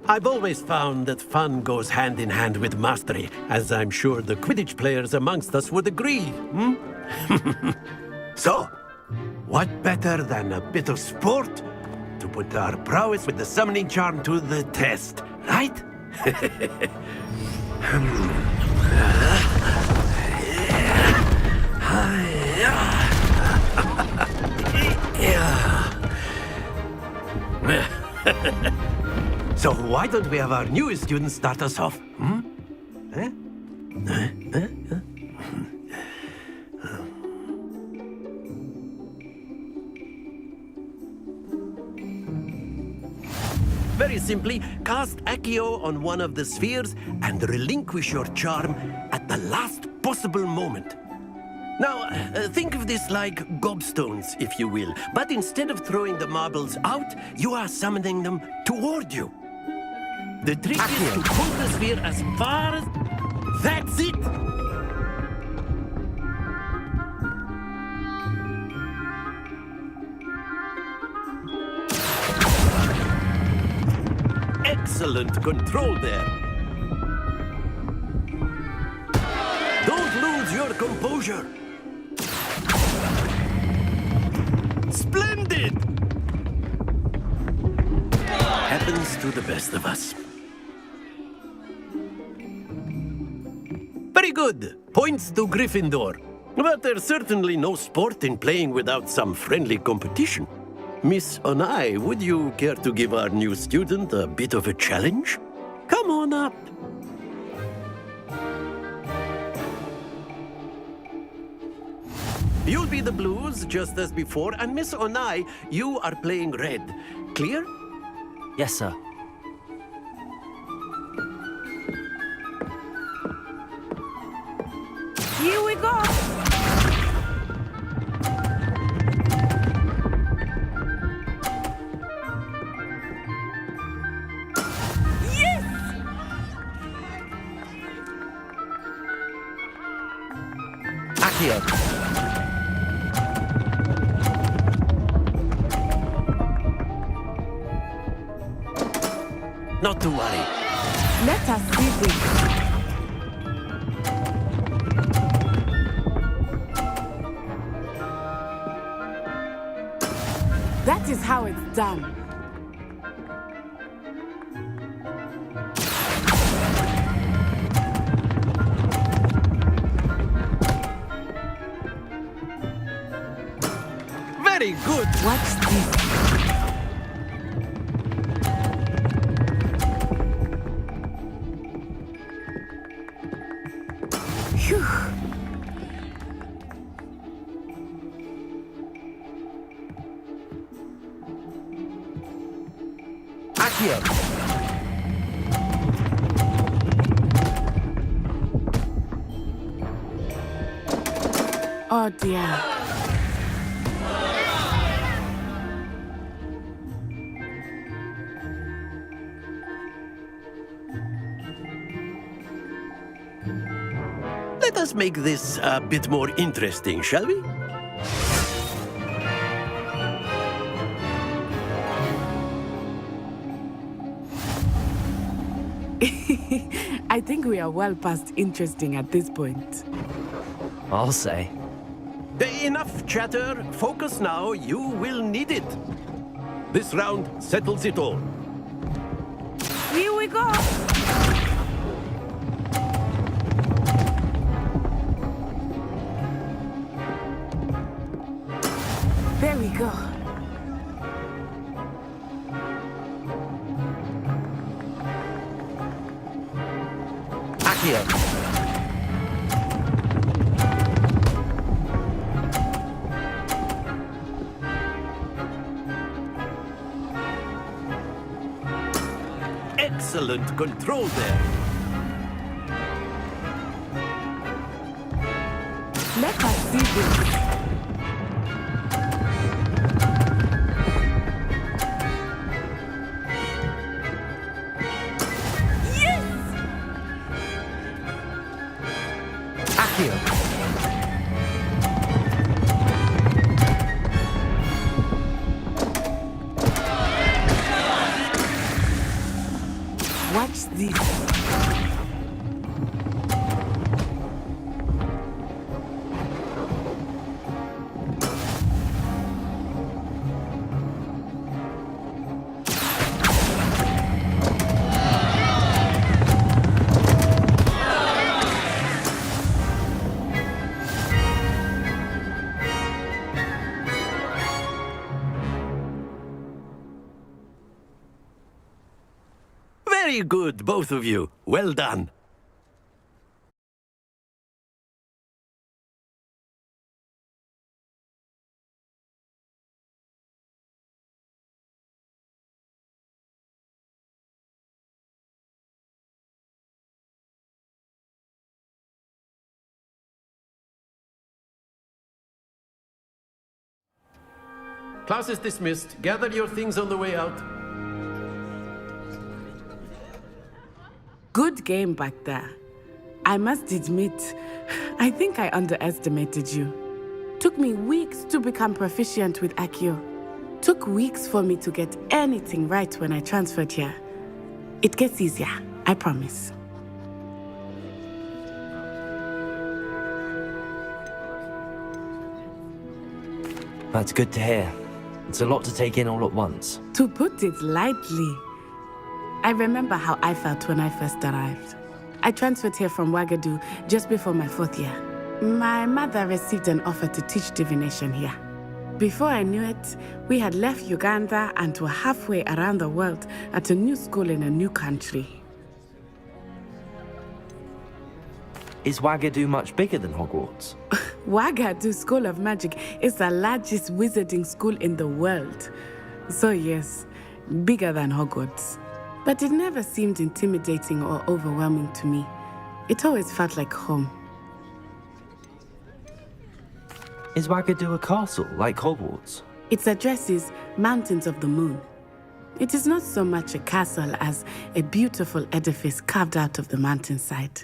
I've always found that fun goes hand in hand with mastery, as I'm sure the Quidditch players amongst us would agree, So, what better than a bit of sport to put our prowess with the summoning charm to the test, right? So why don't we have our newest student start us off? Very simply, cast Accio on one of the spheres and relinquish your charm at the last possible moment. Now, think of this like gobstones, if you will. But instead of throwing the marbles out, you are summoning them toward you. The trick is to pull the sphere as far as... That's it! Excellent control there. Don't lose your composure. Splendid! Happens to the best of us. Very good. Points to Gryffindor. But there's certainly no sport in playing without some friendly competition. Miss Onai, would you care to give our new student a bit of a challenge? Come on up. You'll be the blues, just as before, and Miss Onai, you are playing red. Clear? Yes, sir. Here we go! Yes! Accio. Not to worry. Let us see this. That is how it's done. Very good. Watch this. Phew. Accio. Oh dear. Let us make this a bit more interesting, shall we? I think we are well past interesting at this point. I'll say. Enough chatter. Focus now. You will need it. This round settles it all. Here we go! There we go. Accio. Excellent control there. Let us see this. Accio. Very good, both of you. Well done. Class is dismissed. Gather your things on the way out. Good game back there. I must admit, I think I underestimated you. Took me weeks to become proficient with Accio. Took weeks for me to get anything right when I transferred here. It gets easier, I promise. That's good to hear. It's a lot to take in all at once. To put it lightly, I remember how I felt when I first arrived. I transferred here from Ouagadougou just before my 4th year. My mother received an offer to teach divination here. Before I knew it, we had left Uganda and were halfway around the world at a new school in a new country. Is Ouagadougou much bigger than Hogwarts? Ouagadougou School of Magic is the largest wizarding school in the world. So yes, bigger than Hogwarts. But it never seemed intimidating or overwhelming to me. It always felt like home. Is Ouagadougou a castle, like Hogwarts? Its address is Mountains of the Moon. It is not so much a castle as a beautiful edifice carved out of the mountainside.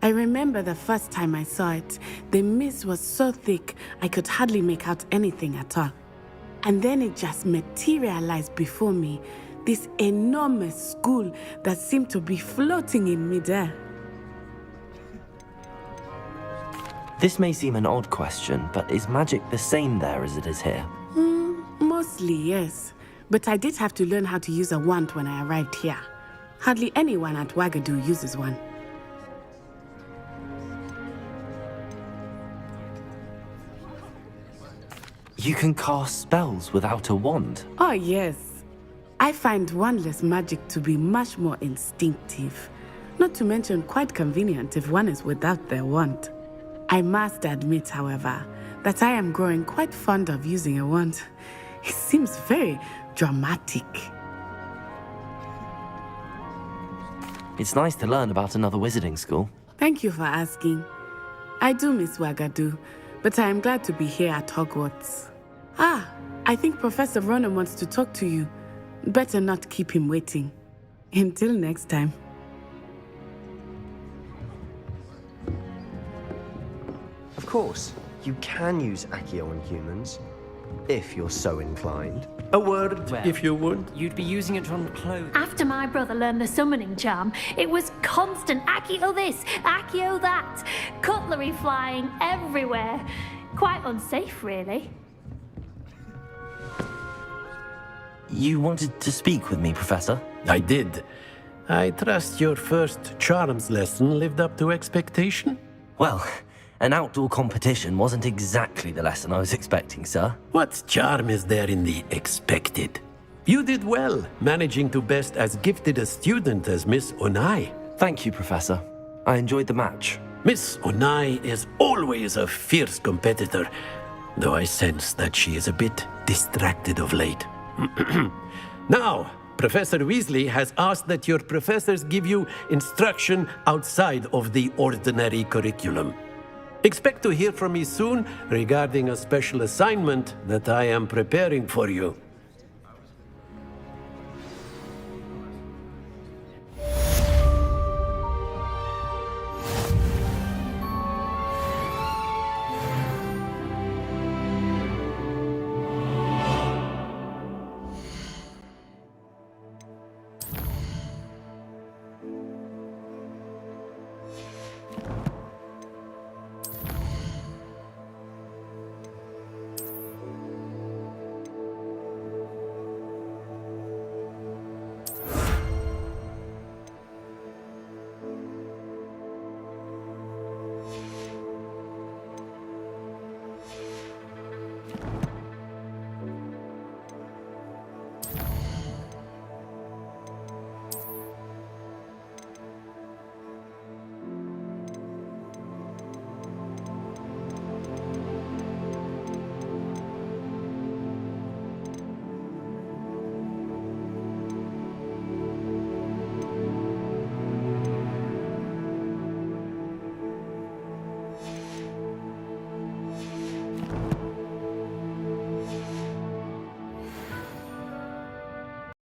I remember the first time I saw it, the mist was so thick I could hardly make out anything at all. And then it just materialized before me, this enormous school that seemed to be floating in midair. This may seem an odd question, but is magic the same there as it is here? Mostly, yes. But I did have to learn how to use a wand when I arrived here. Hardly anyone at Ouagadougou uses one. You can cast spells without a wand. Oh, yes. I find wandless magic to be much more instinctive. Not to mention quite convenient if one is without their wand. I must admit, however, that I am growing quite fond of using a wand. It seems very dramatic. It's nice to learn about another wizarding school. Thank you for asking. I do miss Ouagadougou, but I am glad to be here at Hogwarts. I think Professor Ronan wants to talk to you. Better not keep him waiting. Until next time. Of course, you can use Accio on humans, if you're so inclined. A word, Well, if you would. You'd be using it on clothes. After my brother learned the summoning charm, it was constant Accio this, Accio that, cutlery flying everywhere. Quite unsafe, really. You wanted to speak with me, Professor? I did. I trust your first charms lesson lived up to expectation? Well, an outdoor competition wasn't exactly the lesson I was expecting, sir. What charm is there in the expected? You did well, managing to best as gifted a student as Miss Onai. Thank you, Professor. I enjoyed the match. Miss Onai is always a fierce competitor, though I sense that she is a bit distracted of late. Now, Professor Weasley has asked that your professors give you instruction outside of the ordinary curriculum. Expect to hear from me soon regarding a special assignment that I am preparing for you.